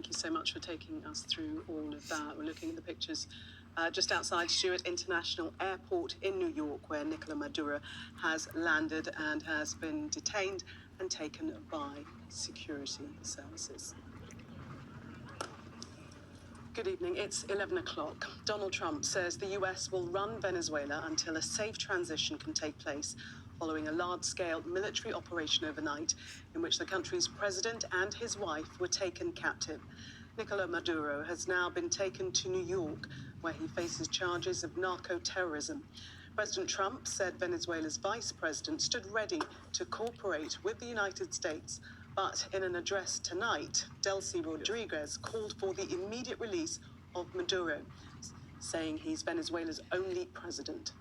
thank you so much for taking us through all of that. We're looking at the pictures just outside Stewart International Airport in New York, where Nicolas Maduro has landed and has been detained and taken by security services. Good evening. It's 11 o'clock. Donald Trump says the US will run Venezuela until a safe transition can take place, following a large-scale military operation overnight in which the country's president and his wife were taken captive. Nicolas Maduro has now been taken to New York, where he faces charges of narco-terrorism. President Trump said Venezuela's vice president stood ready to cooperate with the United States. But in an address tonight, Delcy Rodriguez called for the immediate release of Maduro, saying he's Venezuela's only president.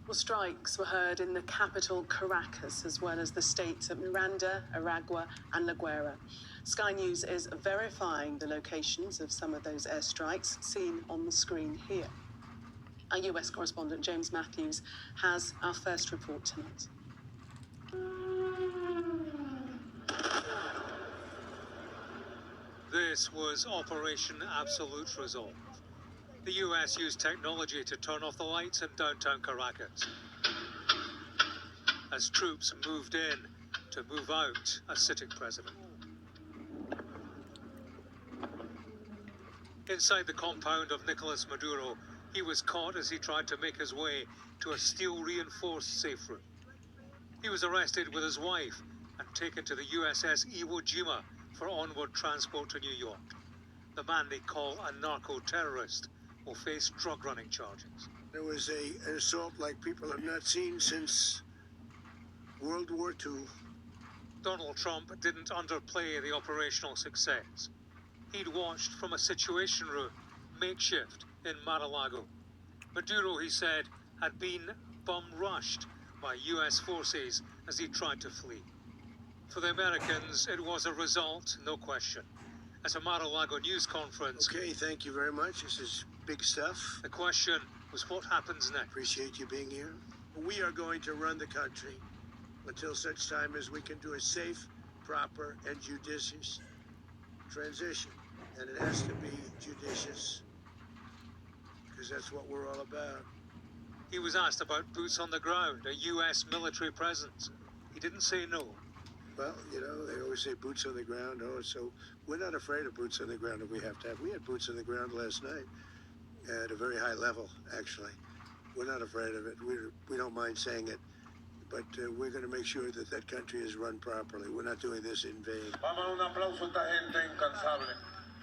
Well, strikes were heard in the capital, Caracas, as well as the states of Miranda, Aragua, and La Guaira. Sky News is verifying the locations of some of those airstrikes seen on the screen here. Our US correspondent, James Matthews, has our first report tonight. This was Operation Absolute Resolve. The US used technology to turn off the lights in downtown Caracas as troops moved in to move out a sitting president. Inside the compound of Nicolas Maduro, he was caught as he tried to make his way to a steel-reinforced safe room. He was arrested with his wife and taken to the USS Iwo Jima for onward transport to New York. The man they call a narco-terrorist will face drug-running charges. It was an assault like people have not seen since World War II. Donald Trump didn't underplay the operational success. He'd watched from a situation room, makeshift, in Mar-a-Lago. Maduro, he said, had been bum-rushed by US forces as he tried to flee. For the Americans, it was a result, no question. At a Mar-a-Lago news conference... Okay, thank you very much. This is big stuff. The question was what happens next. Appreciate you being here. We are going to run the country until such time as we can do a safe, proper, and judicious transition. And it has to be judicious, because that's what we're all about. He was asked about boots on the ground, a US military presence. He didn't say no. Well, you know, they always say boots on the ground. Oh, so we're not afraid of boots on the ground if we have to have. We had boots on the ground last night at a very high level, actually. We're not afraid of it. We don't mind saying it. But we're going to make sure that that country is run properly. We're not doing this in vain.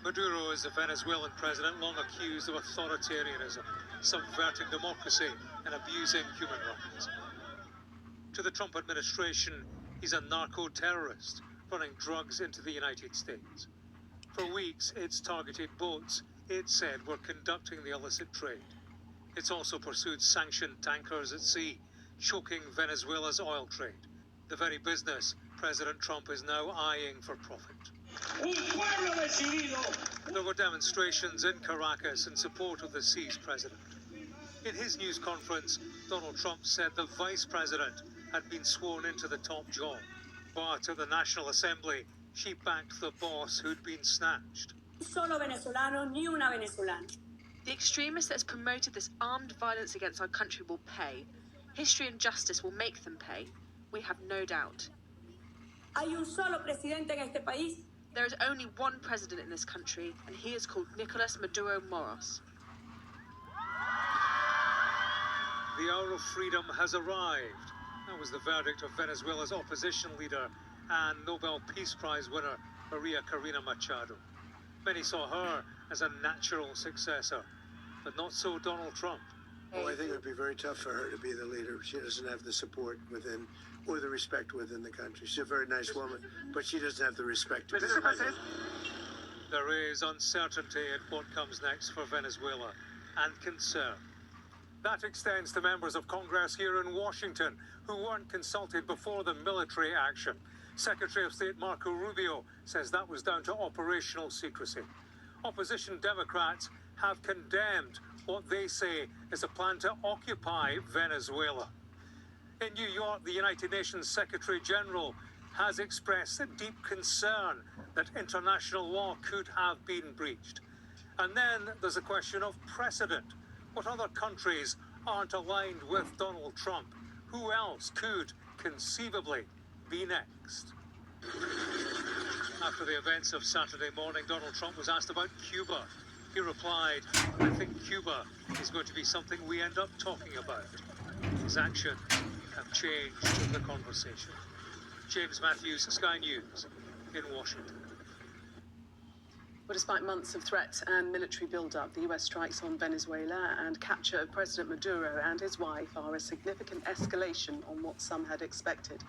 Maduro is the Venezuelan president long accused of authoritarianism, subverting democracy and abusing human rights. To the Trump administration, he's a narco-terrorist running drugs into the United States. For weeks, it's targeted boats it said were conducting the illicit trade. It's also pursued sanctioned tankers at sea, choking Venezuela's oil trade, the very business President Trump is now eyeing for profit. There were demonstrations in Caracas in support of the seized president. In his news conference, Donald Trump said the vice president had been sworn into the top job. But at the National Assembly, she backed the boss who'd been snatched. Solo venezolano, ni una venezolana. The extremist that has promoted this armed violence against our country will pay. History and justice will make them pay. We have no doubt. Hay un solo presidente en este país. There is only one president in this country, and he is called Nicolas Maduro Moros. The hour of freedom has arrived. That was the verdict of Venezuela's opposition leader and Nobel Peace Prize winner Maria Corina Machado. Many saw her as a natural successor, but not so Donald Trump. Oh, I think it would be very tough for her to be the leader. She doesn't have the support within, or the respect within the country. She's a very nice woman, but she doesn't have the respect to be the leader. There is uncertainty in what comes next for Venezuela, and concern. That extends to members of Congress here in Washington who weren't consulted before the military action. Secretary of State Marco Rubio says that was down to operational secrecy. Opposition Democrats have condemned what they say is a plan to occupy Venezuela. In New York, the United Nations Secretary General has expressed a deep concern that international law could have been breached. And then there's a question of precedent. What other countries aren't aligned with Donald Trump? Who else could conceivably be next? After the events of Saturday morning, Donald Trump was asked about Cuba. He replied, "I think Cuba is going to be something we end up talking about." His actions have changed the conversation. James Matthews, Sky News, in Washington. Well, despite months of threats and military build-up, the US strikes on Venezuela and capture of President Maduro and his wife are a significant escalation on what some had expected.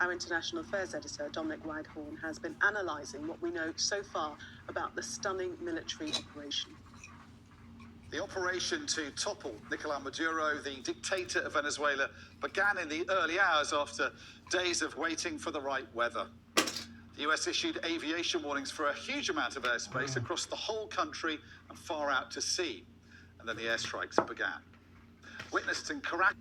Our international affairs editor, Dominic Waghorn, has been analysing what we know so far about the stunning military operation. The operation to topple Nicolás Maduro, the dictator of Venezuela, began in the early hours after days of waiting for the right weather. The US issued aviation warnings for a huge amount of airspace across the whole country and far out to sea. And then the airstrikes began. Witnessed in Caracas.